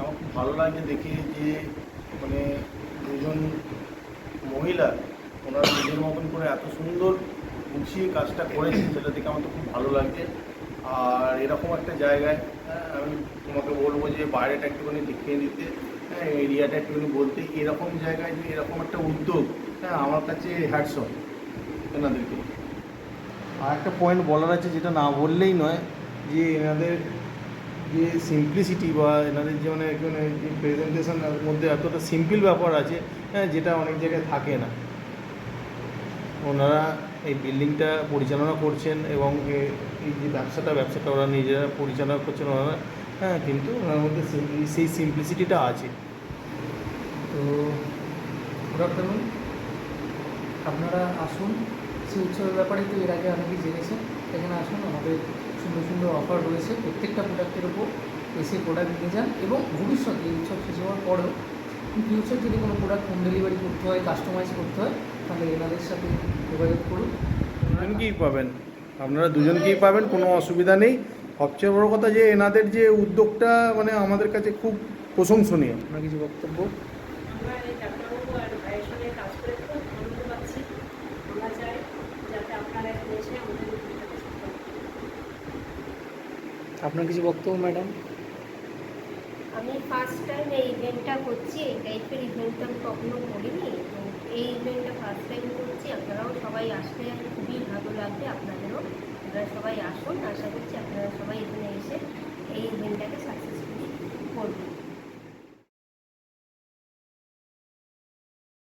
আমার খুব ভালো লাগে দেখে যে মানে দুজন মহিলা ওনারা নিজের মতন করে এত সুন্দর গুছিয়ে কাজটা করেছেন, সেটা দেখে আমার তো খুব ভালো লাগছে। আর এরকম একটা জায়গায় আমি তোমাকে বলবো যে বাইরেটা একটুখানি দেখিয়ে দিতে, হ্যাঁ এরিয়াটা একটুখানি বলতে, এরকম জায়গায় যে এরকম একটা উদ্যোগ, হ্যাঁ আমার কাছে হ্যাটস অফ এনাদেরকে। আর একটা পয়েন্ট বলার আছে যেটা না বললেই নয়, যে এনাদের যে সিম্পলিসিটি বা এনাদের যে মানে যে প্রেজেন্টেশনের মধ্যে এতটা সিম্পল ব্যাপার আছে, হ্যাঁ যেটা অনেক জায়গায় থাকে না। ওনারা এই বিল্ডিংটা পরিচালনা করছেন এবং এই যে ব্যবসাটা ওরা নিজেরা পরিচালনা করছেন ওনারা, হ্যাঁ কিন্তু ওনার মধ্যে সেই সিম্পলিসিটিটা আছে। তো গুড আফটারনুন, আপনারা আসুন। সেই উৎসবের ব্যাপারে তো এর আগে অনেকেই জেনেছেন। এখানে আসুন, আমাদের সুন্দর সুন্দর অফার রয়েছে প্রত্যেকটা প্রোডাক্টের উপর। এসে প্রোডাক্ট নিয়ে যান এবং ভবিষ্যতে এই উৎসব শেষ হওয়ার পরেও ফিউচার যদি কোনো প্রোডাক্ট হোম ডেলিভারি করতে হয়, কাস্টমাইজ করতে হয়, তাহলে এনাদের সাথে যোগাযোগ করুন। দুজনকেই পাবেন, আপনারা দুজনকেই পাবেন, কোনো অসুবিধা নেই। সবচেয়ে বড় কথা যে এনাদের যে উদ্যোগটা মানে আমাদের কাছে খুব প্রশংসনীয়। আপনার কিছু বক্তব্য? আমরা এই ডাক্তারবাবু আর ভাইয়ের সঙ্গে কাজ করে খুব আনন্দ পাচ্ছি। আমরা চাই যাতে আপনারা এখানে এসে আমাদের ইভেন্টটাকে সফল করুন। আপনার কিছু বক্তব্য ম্যাডাম? আমি ফার্স্ট টাইম এই ইভেন্টটা করছি। এই টাইপের ইভেন্ট আমি কখনো করিনি, তো এই ইভেন্টটা ফার্স্ট টাইম করছি। আপনারাও সবাই আসলে খুবই ভালো লাগবে আপনাদেরও। আপনারা সবাই আসুন, আশা করছি আপনারা সবাই এখানে এসে এই ইভেন্টটাকে সাকসেসফুলি করবেন।